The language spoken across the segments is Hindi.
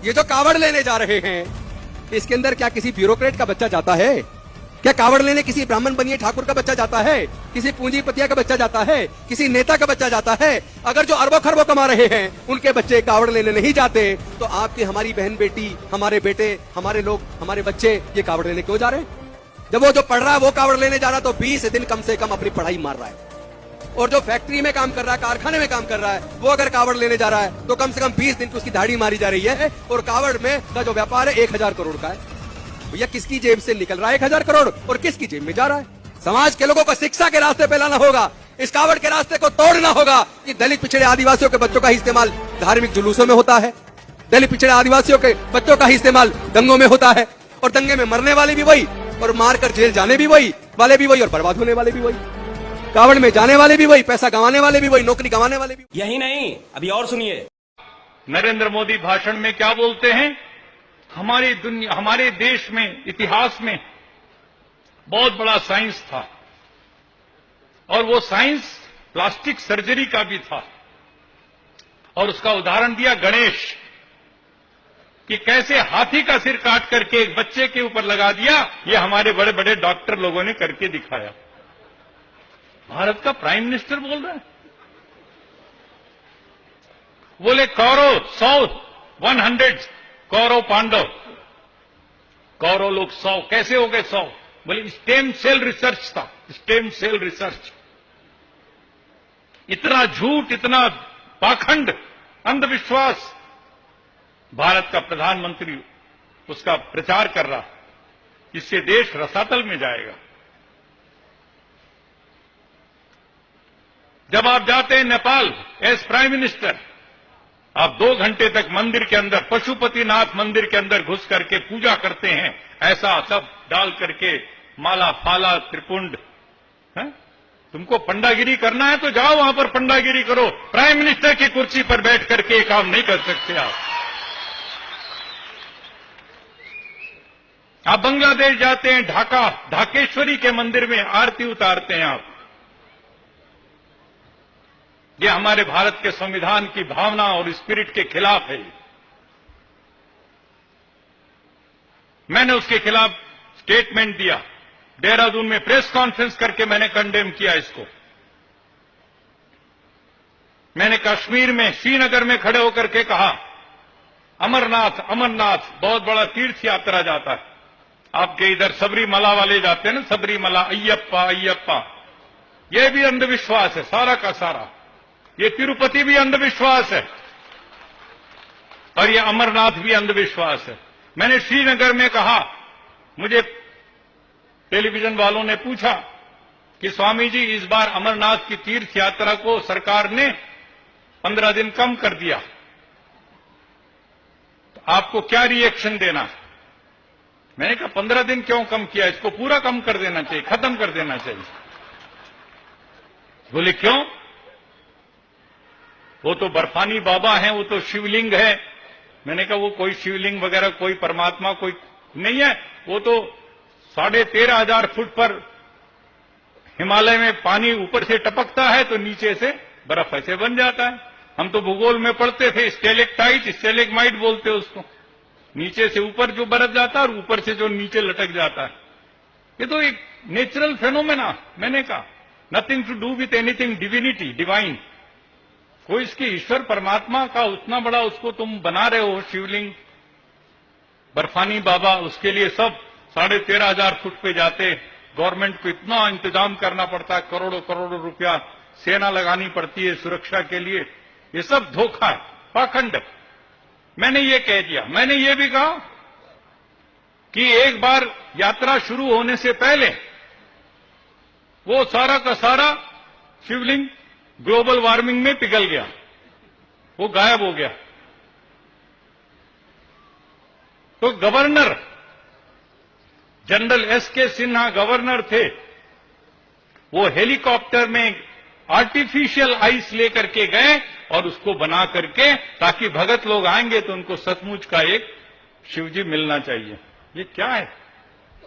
ये जो कावड़ लेने जा रहे हैं, इसके अंदर क्या किसी ब्यूरोक्रेट का बच्चा जाता है? क्या कावड़ लेने किसी ब्राह्मण बनिए ठाकुर का बच्चा जाता है? किसी पूंजीपतिया का बच्चा जाता है? किसी नेता का बच्चा जाता है? अगर जो अरबों खरबों कमा रहे हैं उनके बच्चे कावड़ लेने नहीं जाते, तो आपकी हमारी बहन बेटी, हमारे बेटे, हमारे लोग, हमारे बच्चे ये कावड़ लेने क्यों जा रहे हैं? जब वो जो पढ़ रहा है वो कावड़ लेने जा रहा है तो 20 दिन कम से कम अपनी पढ़ाई मार रहा है। और जो फैक्ट्री में काम कर रहा है, कारखाने में काम कर रहा है, वो अगर कावड़ लेने जा रहा है तो कम से कम 20 दिन की उसकी दाढ़ी मारी जा रही है। और कावड़ में का जो व्यापार है 1000 करोड़ का है। भैया किसकी जेब से निकल रहा है 1000 करोड़ और किसकी जेब में जा रहा है? समाज के लोगों को शिक्षा के रास्ते पे लाना होगा, इस कावड़ के रास्ते को तोड़ना होगा। कि दलित पिछड़े आदिवासियों के बच्चों का ही इस्तेमाल धार्मिक जुलूसों में होता है, दलित पिछड़े आदिवासियों के बच्चों का ही इस्तेमाल दंगों में होता है, और दंगे में मरने वाले भी वही, और मारकर जेल जाने भी वही वाले भी वही, और बर्बाद होने वाले भी वही, कावड़ में जाने वाले भी वही, पैसा गंवाने वाले भी वही, नौकरी गंवाने वाले भी। यही नहीं, अभी और सुनिए। नरेंद्र मोदी भाषण में क्या बोलते हैं? हमारी दुनिया, हमारे देश में, इतिहास में बहुत बड़ा साइंस था, और वो साइंस प्लास्टिक सर्जरी का भी था। और उसका उदाहरण दिया गणेश, कि कैसे हाथी का सिर काट करके एक बच्चे के ऊपर लगा दिया। ये हमारे बड़े बड़े डॉक्टर लोगों ने करके दिखाया। भारत का प्राइम मिनिस्टर बोल रहा है। बोले कौरव 100, 100 कौरव पांडव, कौरव लोग 100 कैसे हो गए 100? बोले स्टेम सेल रिसर्च था, स्टेम सेल रिसर्च। इतना झूठ, इतना पाखंड, अंधविश्वास भारत का प्रधानमंत्री उसका प्रचार कर रहा, इससे देश रसातल में जाएगा। जब आप जाते हैं नेपाल एज प्राइम मिनिस्टर, आप 2 घंटे तक मंदिर के अंदर, पशुपतिनाथ मंदिर के अंदर घुस करके पूजा करते हैं, ऐसा सब डाल करके माला फाला त्रिपुंड। तुमको पंडागिरी करना है तो जाओ वहां पर पंडागिरी करो। प्राइम मिनिस्टर की कुर्सी पर बैठ करके ये काम नहीं कर सकते आप बांग्लादेश जाते हैं, ढाका, ढाकेश्वरी के मंदिर में आरती उतारते हैं आप। ये हमारे भारत के संविधान की भावना और स्पिरिट के खिलाफ है। मैंने उसके खिलाफ स्टेटमेंट दिया, देहरादून में प्रेस कॉन्फ्रेंस करके मैंने कंडेम किया इसको। मैंने कश्मीर में, श्रीनगर में खड़े होकर के कहा, अमरनाथ, अमरनाथ बहुत बड़ा तीर्थ यात्रा जाता है। आपके इधर सबरीमला वाले जाते हैं ना, सबरीमला, अय्यप्पा अय्यप्पा, यह भी अंधविश्वास है सारा का सारा। ये तिरुपति भी अंधविश्वास है और ये अमरनाथ भी अंधविश्वास है। मैंने श्रीनगर में कहा, मुझे टेलीविजन वालों ने पूछा कि स्वामी जी इस बार अमरनाथ की तीर्थ यात्रा को सरकार ने 15 दिन कम कर दिया, तो आपको क्या रिएक्शन देना? मैंने कहा 15 दिन क्यों कम किया, इसको पूरा कम कर देना चाहिए, खत्म कर देना चाहिए। बोले क्यों? वो तो बर्फानी बाबा हैं, वो तो शिवलिंग है। मैंने कहा वो कोई शिवलिंग वगैरह, कोई परमात्मा कोई नहीं है। वो तो 13,500 फुट पर हिमालय में पानी ऊपर से टपकता है तो नीचे से बर्फ ऐसे बन जाता है। हम तो भूगोल में पढ़ते थे, स्टेलेक्टाइट, स्टेलेग्माइट बोलते उसको, नीचे से ऊपर जो बरस जाता है और ऊपर से जो नीचे लटक जाता है। ये तो एक नेचुरल फेनोमेना। मैंने कहा nothing to do with anything divinity, divine. कोई इसके ईश्वर परमात्मा का उतना बड़ा उसको तुम बना रहे हो शिवलिंग, बर्फानी बाबा, उसके लिए सब 13,500 फुट पे जाते। गवर्नमेंट को इतना इंतजाम करना पड़ता है, करोड़ों करोड़ों रुपया सेना लगानी पड़ती है सुरक्षा के लिए। ये सब धोखा है, पाखंड है। मैंने ये कह दिया। मैंने ये भी कहा कि एक बार यात्रा शुरू होने से पहले वो सारा का सारा शिवलिंग ग्लोबल वार्मिंग में पिघल गया, वो गायब हो गया। तो governor general SK. Sinha governor थे, वो हेलीकॉप्टर में आर्टिफिशियल आइस लेकर के गए और उसको बना करके, ताकि भगत लोग आएंगे तो उनको सचमुच का एक शिवजी मिलना चाहिए। ये क्या है?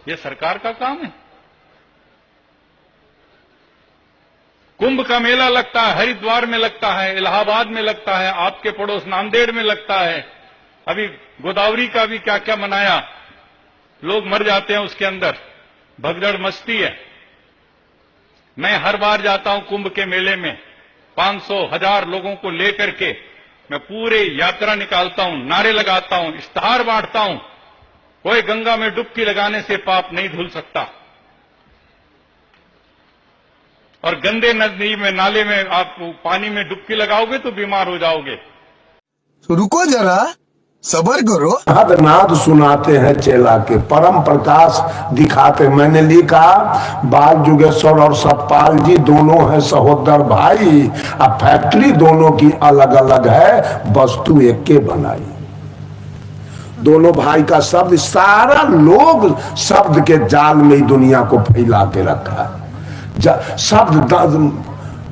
ये सरकार का काम है। कुंभ का मेला लगता है, हरिद्वार में लगता है, इलाहाबाद में लगता है, आपके पड़ोस नांदेड़ में लगता है, अभी गोदावरी का भी क्या क्या मनाया, लोग मर जाते हैं उसके अंदर, भगदड़ मचती है। मैं हर बार जाता हूं कुंभ के मेले में, 500,000 लोगों को लेकर के मैं पूरे यात्रा निकालता हूं, नारे लगाता हूं, इश्तहार बांटता हूं, कोई गंगा में डुबकी लगाने से पाप नहीं धुल सकता। और गंदे नदी में, नाले में आप पानी में डुबकी लगाओगे तो बीमार हो जाओगे। तो रुको जरा, सबर करो। नाद सुनाते हैं चेला के, परम प्रकाश दिखाते। मैंने लिखा बाल जुगेश्वर और सतपाल जी दोनों हैं सहोदर भाई, अब फैक्ट्री दोनों की अलग अलग है, वस्तु एक के बनाई। दोनों भाई का शब्द, सारा लोग शब्द के जाल में ही दुनिया को फैला के रखा है। शब्द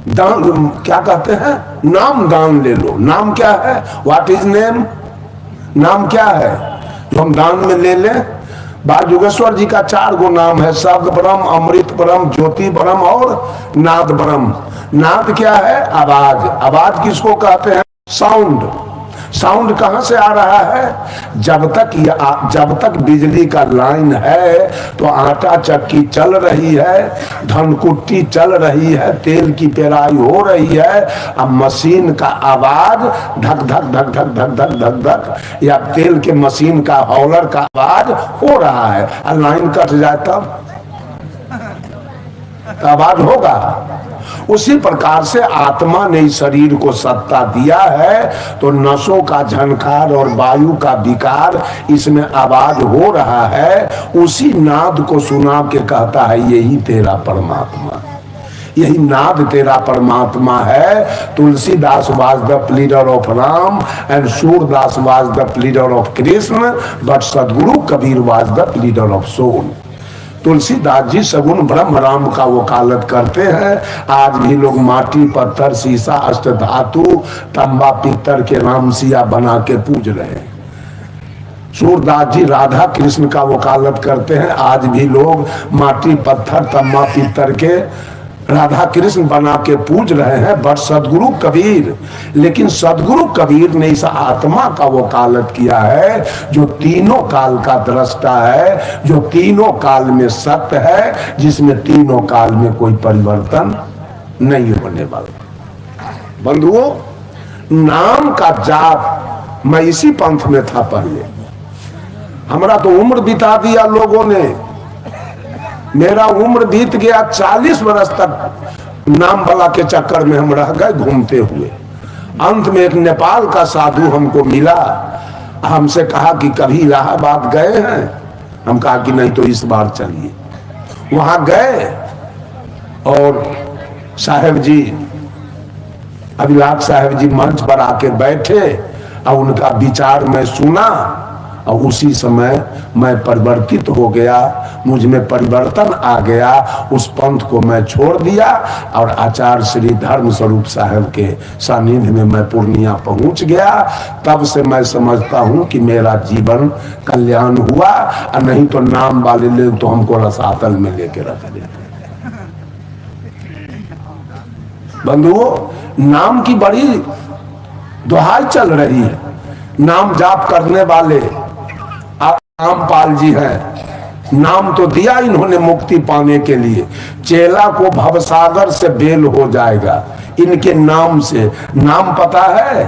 क्या कहते हैं, नाम दान ले लो। नाम क्या है, व्हाट इज नेम, नाम क्या है जो हम दान में ले लें। बाल योगेश्वर जी का 4 गो नाम है, शब्द ब्रह्म, अमृत ब्रह्म, ज्योति ब्रह्म और नाद ब्रह्म। नाद क्या है, आवाज। आवाज किसको कहते हैं, साउंड। साउंड कहां से आ रहा है, जब तक बिजली का लाइन है तो आटा चक्की चल रही है, धनकुट्टी चल रही है, तेल की पेराई हो रही है। अब मशीन का आवाज धक धक धक धक धक धक धक धक, या तेल के मशीन का हॉलर का आवाज हो रहा है, और लाइन कट जाए तब आवाज होगा। उसी प्रकार से आत्मा ने शरीर को सत्ता दिया है, तो नसों का झनकार और वायु का विकार, इसमें आवाज हो रहा है। उसी नाद को सुना के कहता है यही तेरा परमात्मा, यही नाद तेरा परमात्मा है। Tulsidas was the pleader of Ram and Surdas was the pleader of Krishna, but Sadguru Kabir was the pleader of soul. Tulsidas ji सगुण ब्रह्म राम का वकालत करते हैं। आज भी लोग माटी, पत्थर, शीशा, अष्ट धातु, तंबा, पित्तर के राम सिया बना के पूज रहे हैं। सूरदास जी राधा कृष्ण का वकालत करते हैं। आज भी लोग माटी, पत्थर, तंबा, पित्तर के राधा कृष्ण बना के पूज रहे हैं, बट सदगुरु कबीर, लेकिन सदगुरु कबीर ने इस आत्मा का वकालत किया है जो तीनों काल का दृष्टा है, जो तीनों काल में सत्य है, जिसमें तीनों काल में कोई परिवर्तन नहीं होने वाला। बंधुओं, नाम का जाप, मैं इसी पंथ में था पहले, हमारा तो उम्र बिता दिया लोगों ने। मेरा उम्र बीत गया, 40 वर्ष तक नाम बला के चक्कर में हम रह गए घूमते हुए। अंत में एक नेपाल का साधु हमको मिला, हमसे कहा कि कभी इलाहाबाद गए हैं। हम कहा कि नहीं, तो इस बार चलिए। वहां गए और साहेब जी, अभिलाष साहेब जी मंच पर आके बैठे और उनका विचार मैं सुना, और उसी समय मैं परिवर्तित हो गया, मुझ में परिवर्तन आ गया। उस पंथ को मैं छोड़ दिया और आचार्य श्री धर्म स्वरूप साहब के सानिध्य में मैं पूर्णिया पहुंच गया। तब से मैं समझता हूं कि मेरा जीवन कल्याण हुआ, और नहीं तो नाम वाले लोग तो हमको रसातल में लेके रख देते। बंधुओं, नाम की बड़ी दुहाई चल रही है। नाम जाप करने वाले रामपाल जी हैं, नाम तो दिया इन्होंने मुक्ति पाने के लिए। चेला को भवसागर से बेल हो जाएगा इनके नाम से। नाम पता है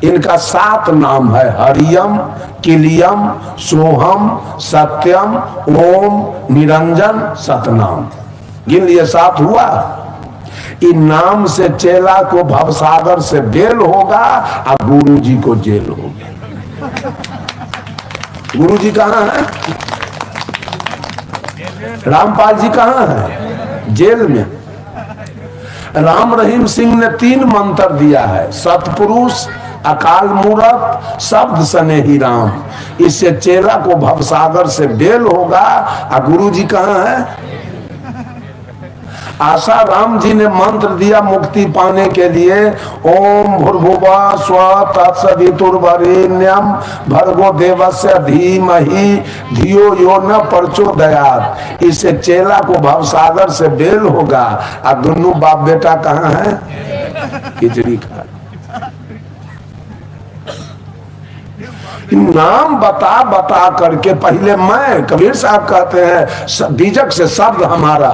इनका 7 नाम है, हरियम, किलियम, सोहम, सत्यम, ओम, निरंजन, सतनाम। गिन लिए 7 हुआ। इन नाम से चेला को भवसागर से बेल होगा और गुरु जी को जेल होगी। गुरु जी कहाँ है, रामपाल जी कहाँ है, जेल में। राम रहीम सिंह ने 3 मंत्र दिया है, सतपुरुष, अकाल मूरत, शब्द सने ही राम। इससे चेला को भवसागर से बेल होगा। और गुरु जी कहाँ है, आशा राम जी ने मंत्र दिया मुक्ति पाने के लिए, ओम भूर्भुवः स्वः तत्सवितुर्वरेण्यं भर्गो देवस्य धीमहि धियो यो न प्रचोदयात्। इससे चेला को भवसागर से बेल होगा। और दोनों बाप बेटा कहाँ है, खिचड़ी खा। नाम बता बता करके पहले मैं, कबीर साहब कहते हैं बीजक से शब्द हमारा,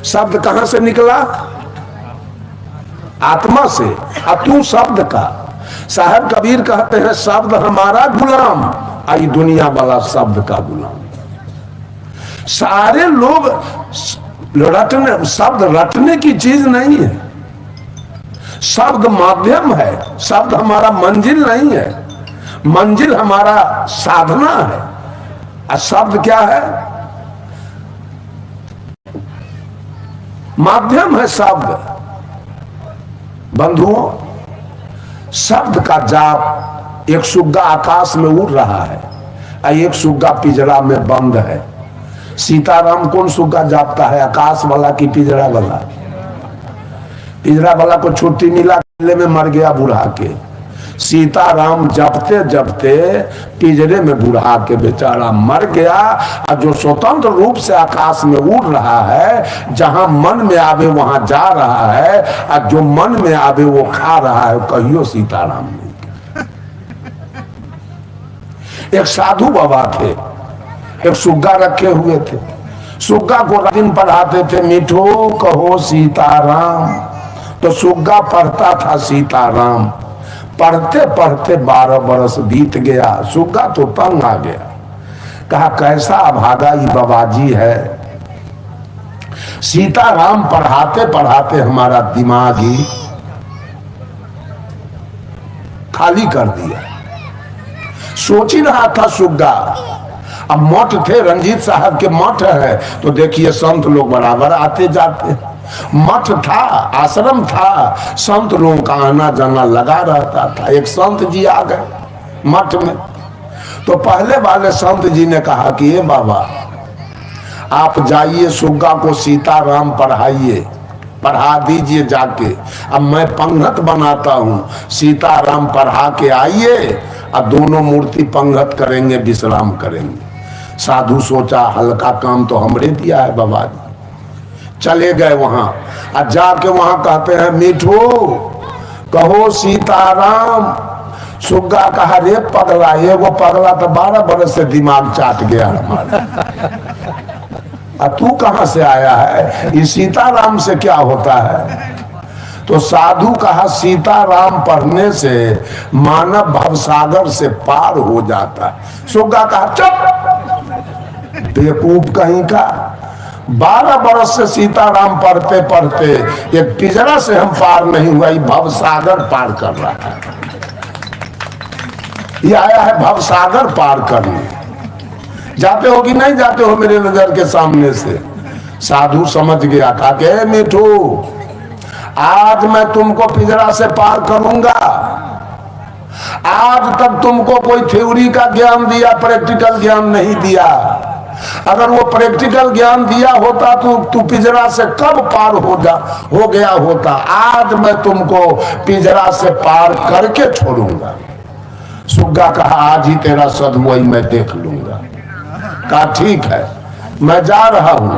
शब्द कहां से निकला? आत्मा से। अब तू शब्द का, साहब कबीर कहते हैं शब्द हमारा गुलाम, आई दुनिया वाला शब्द का गुलाम। सारे लोग रटने, शब्द रटने की चीज नहीं है, शब्द माध्यम है, शब्द हमारा मंजिल नहीं है, मंजिल हमारा साधना है। और शब्द क्या है? माध्यम है शब्द। बंधुओं, शब्द का जाप, एक सुग्गा आकाश में उड़ रहा है और एक सुग्गा पिंजरा में बंद है। सीताराम कौन सुग्गा जापता है, आकाश वाला की पिंजरा वाला? पिंजरा वाला को छुट्टी मिला, किले में मर गया बुढ़ा के। सीताराम जपते जपते पिंजरे में बुढ़ा के बेचारा मर गया। और जो स्वतंत्र रूप से आकाश में उड़ रहा है, जहां मन में आवे वहां जा रहा है, और जो मन में आवे वो खा रहा है, कहियो सीताराम नहीं। एक साधु बाबा थे, एक सुग्गा रखे हुए थे, सुग्गा को दिन पढ़ाते थे, मिठो कहो सीताराम। तो सुग्गा पढ़ता था सीताराम, पढ़ते पढ़ते 12 बरस बीत गया। सुग्गा तो तंग आ गया, कहा कैसा अभागा ये बाबाजी है, सीताराम पढ़ाते पढ़ाते हमारा दिमाग ही खाली कर दिया। सोच ही रहा था सुग्गा। अब मठ थे, रंजीत साहब के मठ है, तो देखिए संत लोग बराबर आते जाते, मठ था, आश्रम था, संत लोगों का आना जाना लगा रहता था। एक संत जी आ गए मठ में, तो पहले वाले संत जी ने कहा कि ये बाबा आप जाइए सुग्गा को सीताराम पढ़ाइए, पढ़ा दीजिए जाके, अब मैं पंगत बनाता हूं, सीताराम पढ़ा के आइए, अब दोनों मूर्ति पंगत करेंगे, विश्राम करेंगे। साधु सोचा हल्का काम तो हमरे दिया है बाबा जी। चले गए वहां, और जाके वहां कहते हैं मिठू कहो सीताराम। सुग्गा कहा रे पगला, ये वो पगला तो 12 बरस से दिमाग चाट गया हमारा। तू कहां से आया है, ये सीताराम से क्या होता है? तो साधु कहा सीताराम पढ़ने से मानव भवसागर से पार हो जाता है। सुग्गा कहा चुप, बेवकूफ कहीं का, 12 बरस से सीताराम पढ़ते पढ़ते एक पिंजरा से हम पार नहीं हुआ, ये भवसागर पार कर रहा है। ये आया है भवसागर पार करने। जाते हो कि नहीं जाते हो मेरे नजर के सामने से? साधु समझ गया, कहा के मिठू आज मैं तुमको पिंजरा से पार करूंगा। आज तक तुमको कोई थ्योरी का ज्ञान दिया, प्रैक्टिकल ज्ञान नहीं दिया। अगर वो प्रैक्टिकल ज्ञान दिया होता तो तू पिंजरा से कब पार हो गया होता। आज मैं तुमको पिंजरा से पार करके छोड़ूंगा। सुग्गा कहा आज ही तेरा सदमुआई मैं देख लूंगा। कहा ठीक है, मैं जा रहा हूं,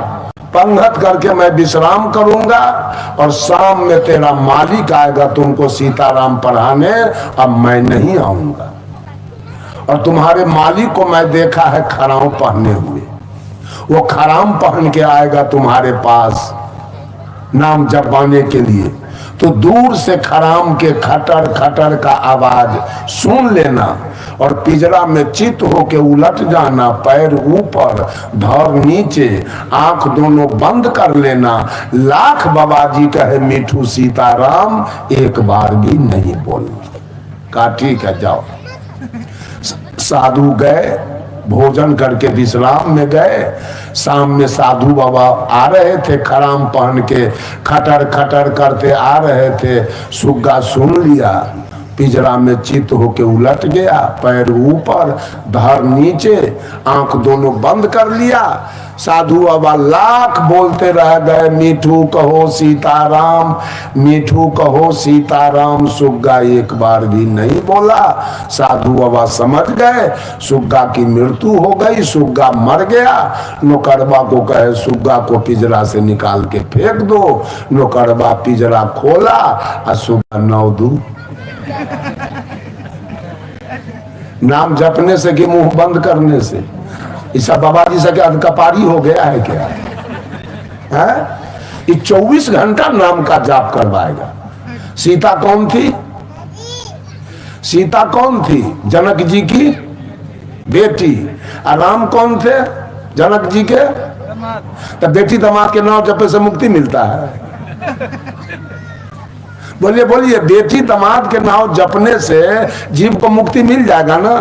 पंगत करके मैं विश्राम करूंगा, और शाम में तेरा मालिक आएगा तुमको सीताराम पढ़ाने, अब मैं नहीं आऊंगा। और तुम्हारे मालिक को मैं देखा है खराम पहने हुए, वो खराम पहन के आएगा तुम्हारे पास नाम जपवाने के लिए। तो दूर से खराम के खटर खटर का आवाज सुन लेना, और पिंजरा में चित होके उलट जाना, पैर ऊपर धर नीचे, आंख दोनों बंद कर लेना। लाख बाबाजी कहे मिठू सीताराम एक बार भी नहीं बोलना। कहा ठीक है जाओ। साधु गए, भोजन करके विश्राम में गए। शाम में साधु बाबा आ रहे थे, खराम पहन के खटर खटर करते आ रहे थे। सुग्गा सुन लिया, पिंजरा में चित होके उलट गया, पैर ऊपर धर नीचे, आंख दोनों बंद कर लिया। साधु बाबा लाख बोलते रह गए मिठू कहो सीताराम, मिठू कहो सीताराम। सुग्गा एक बार भी नहीं बोला। साधु बाबा समझ गए सुग्गा की मृत्यु हो गई, सुग्गा मर गया। नौकरबा को कहे सुग्गा को पिंजरा से निकाल के फेंक दो। नौकरबा पिंजरा खोला और सुग्गा 9 दू नाम जपने से कि मुंह बंद करने से? ईसा बाबा जी से क्या अधकपारी हो गया है क्या? है? ये 24 घंटा नाम का जाप करवाएगा। सीता कौन थी? सीता कौन थी? जनक जी की बेटी। और राम कौन थे? जनक जी के तो बेटी दामाद के नाम जपे से मुक्ति मिलता है? बोलिए बोलिए, बेटी दामाद के नाम जपने से जीव को मुक्ति मिल जाएगा ना,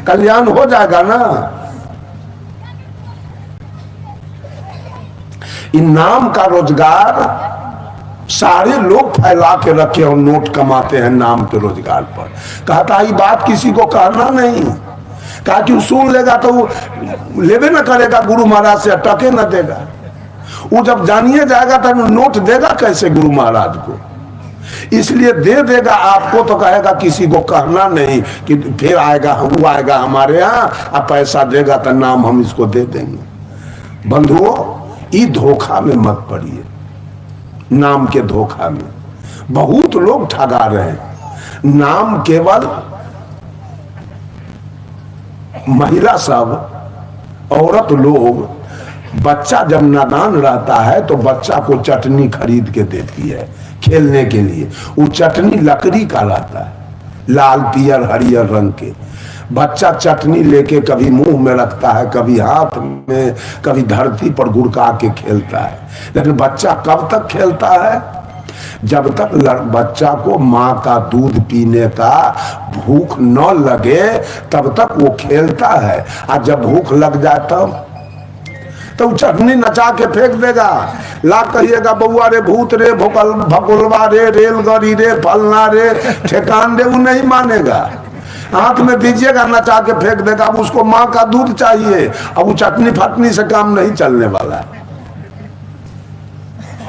कल्याण हो जाएगा ना। इन नाम का रोजगार सारे लोग फैला के रखे और नोट कमाते हैं नाम के रोजगार पर। कहता ये बात किसी को कहना नहीं, कहा कि सुन लेगा तो वो लेवे न करेगा गुरु महाराज से, टके न देगा। वो जब जानिए जाएगा तो नोट देगा कैसे गुरु महाराज को? इसलिए दे देगा आपको तो कहेगा किसी को कहना नहीं, कि फिर आएगा वो आएगा हमारे यहाँ, अब पैसा देगा तो नाम हम इसको दे देंगे। बंधुओं, ई धोखा में मत पड़िए। नाम के धोखा में बहुत लोग ठगा रहे हैं। नाम केवल महिला सब, औरत लोग, बच्चा जब नादान रहता है तो बच्चा को चटनी खरीद के देती है खेलने के लिए। वो चटनी लकड़ी का रहता है, लाल पियर हरियर रंग के। बच्चा चटनी लेके कभी मुंह में रखता है, कभी हाथ में, कभी धरती पर गुड़का के खेलता है। लेकिन बच्चा कब तक खेलता है? जब तक बच्चा को माँ का दूध पीने का भूख न लगे तब तक वो खेलता है। और जब भूख लग जाए तब तो चटनी नचा के फेंक देगा। ला कहिएगा बउआ रे, भूत रे, भगोलवा रे, रेलगाड़ी रे, फलना रे, ठेकान रे, वो नहीं मानेगा। हाथ में दीजिएगा, नचा के फेंक देगा। अब उसको माँ का दूध चाहिए। अब वो चटनी फटनी से काम नहीं चलने वाला है।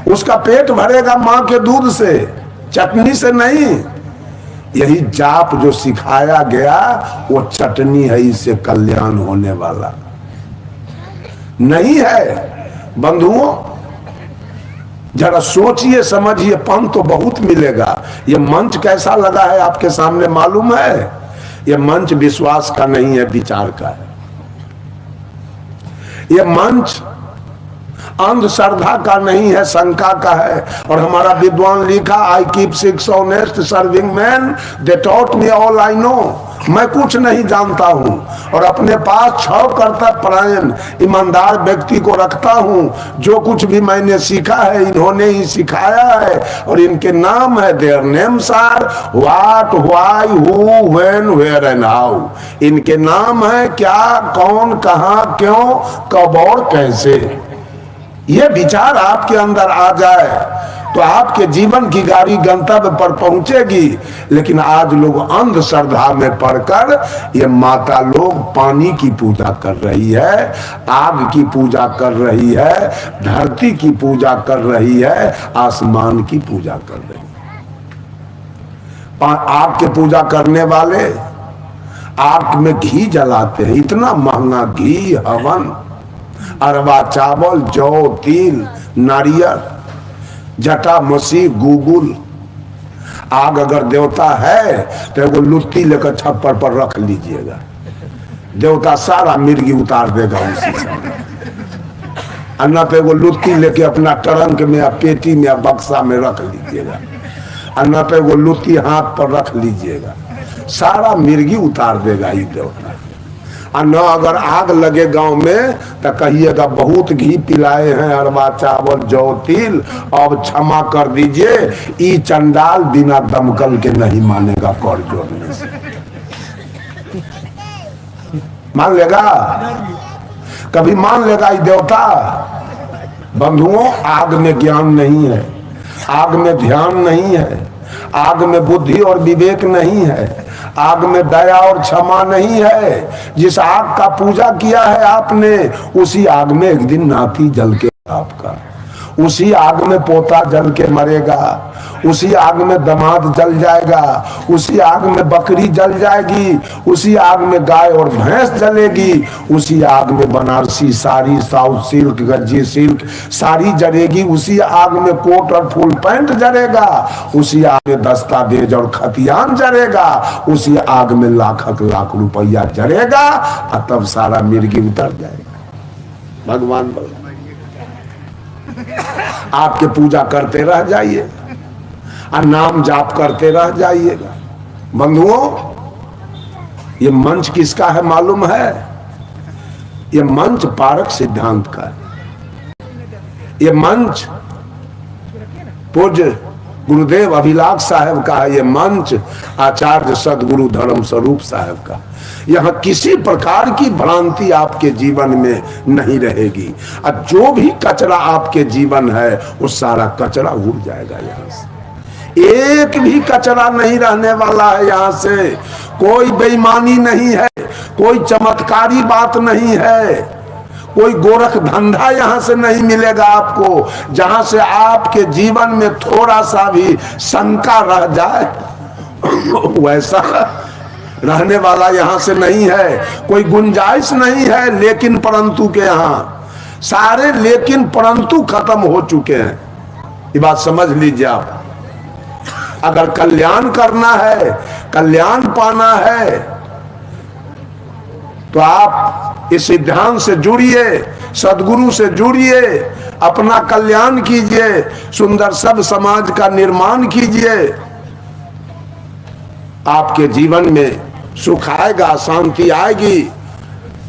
उसका पेट भरेगा माँ के दूध से, चटनी से नहीं। यही जाप जो सिखाया गया वो चटनी है, इससे कल्याण होने वाला नहीं है। बंधुओं, जरा सोचिए समझिए, पन तो बहुत मिलेगा। ये मंच कैसा लगा है आपके सामने मालूम है? ये मंच विश्वास का नहीं है, विचार का है। ये मंच अंधश्रद्धा का नहीं है, शंका का है। और हमारा विद्वान लिखा, I keep 6 honest serving man, they taught me all I know. मैं कुछ नहीं जानता हूं और अपने पास 6 कर्तव्यपरायण ईमानदार व्यक्ति को रखता हूं। जो कुछ भी मैंने सीखा है इन्होंने ही सिखाया है और इनके नाम है, their names are what, why, who, when, where and how. इनके नाम है क्या, कौन, कहां, क्यों, कब और कैसे। ये विचार आपके अंदर आ जाए तो आपके जीवन की गाड़ी गंतव्य पर पहुंचेगी। लेकिन आज लोग अंधश्रद्धा में पड़कर ये माता लोग पानी की पूजा कर रही है, आग की पूजा कर रही है, धरती की पूजा कर रही है, आसमान की पूजा कर रही है। आग की पूजा करने वाले आग में घी जलाते हैं, इतना महंगा घी, हवन, अरवा चावल, जौ, तिल, नारियल, जटा, मसीह, गूगल। आग अगर देवता है तो एगो लुत्ती लेकर छप्पर पर रख लीजिएगा, देवता सारा मिर्गी उतार देगा उसी समय। अन्ना तो एगो लुत्ती लेके अपना ट्रंक में या पेटी में या बक्सा में रख लीजिएगा। अन्ना तो एगो लुत्ती हाथ पर रख लीजिएगा, सारा मिर्गी उतार देगा ये देवता। और न अगर आग लगे गांव में तो कहिएगा बहुत घी पिलाए हैं, अरवा चावल, जौ, तिल, अब क्षमा कर दीजिए। ई चंडाल बिना दमकल के नहीं मानेगा कर जोड़ने से। मान लेगा? कभी मान लेगा ये देवता? बंधुओं, आग में ज्ञान नहीं है, आग में ध्यान नहीं है, आग में बुद्धि और विवेक नहीं है, आग में दया और क्षमा नहीं है। जिस आग का पूजा किया है आपने, उसी आग में एक दिन नाती जल के आपका। उसी आग में पोता जल के मरेगा, उसी आग में दामाद जल जाएगा, उसी आग में बकरी जल जाएगी, उसी आग में गाय और भैंस जलेगी, उसी आग में Banarasi sari, south silk, Gajji silk sari जलेगी, उसी आग में कोट और फुल पैंट जलेगा, उसी आग में दस्तावेज और खतियान जलेगा, उसी आग में लाख रुपया जलेगा, और तब सारा मिर्गी उतर जाएगा। भगवान बोला आपके पूजा करते रह जाइए और नाम जाप करते रह जाइएगा। बंधुओं, ये मंच किसका है मालूम है? ये मंच पारक सिद्धांत का है। ये मंच पूज्य गुरुदेव अभिलाष साहब का है। ये मंच आचार्य सदगुरु धर्म स्वरूप साहब का। यहां किसी प्रकार की भ्रांति आपके जीवन में नहीं रहेगी, और जो भी कचरा आपके जीवन है वो सारा कचरा उड़ जाएगा। यहां से एक भी कचरा नहीं रहने वाला है। यहां से कोई बेईमानी नहीं है, कोई चमत्कारी बात नहीं है, कोई गोरख धंधा यहां से नहीं मिलेगा आपको। जहां से आपके जीवन में थोड़ा सा भी शंका रह जाए वैसा रहने वाला यहां से नहीं है। कोई गुंजाइश नहीं है लेकिन परंतु के। यहां सारे लेकिन परंतु खत्म हो चुके हैं। ये बात समझ लीजिए आप। अगर कल्याण करना है, कल्याण पाना है, तो आप इस सिद्धांत से जुड़िए, सदगुरु से जुड़िए, अपना कल्याण कीजिए, सुंदर सब समाज का निर्माण कीजिए। आपके जीवन में सुख आएगा, शांति आएगी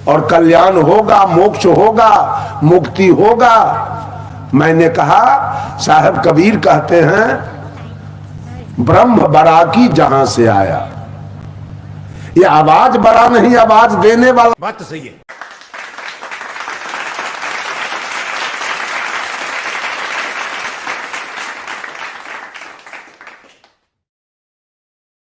और कल्याण होगा, मोक्ष होगा, मुक्ति होगा। मैंने कहा, साहब कबीर कहते हैं, ब्रह्म बराकी जहां से आया। ये आवाज बड़ा नहीं, आवाज देने वाला। बात तो सही है।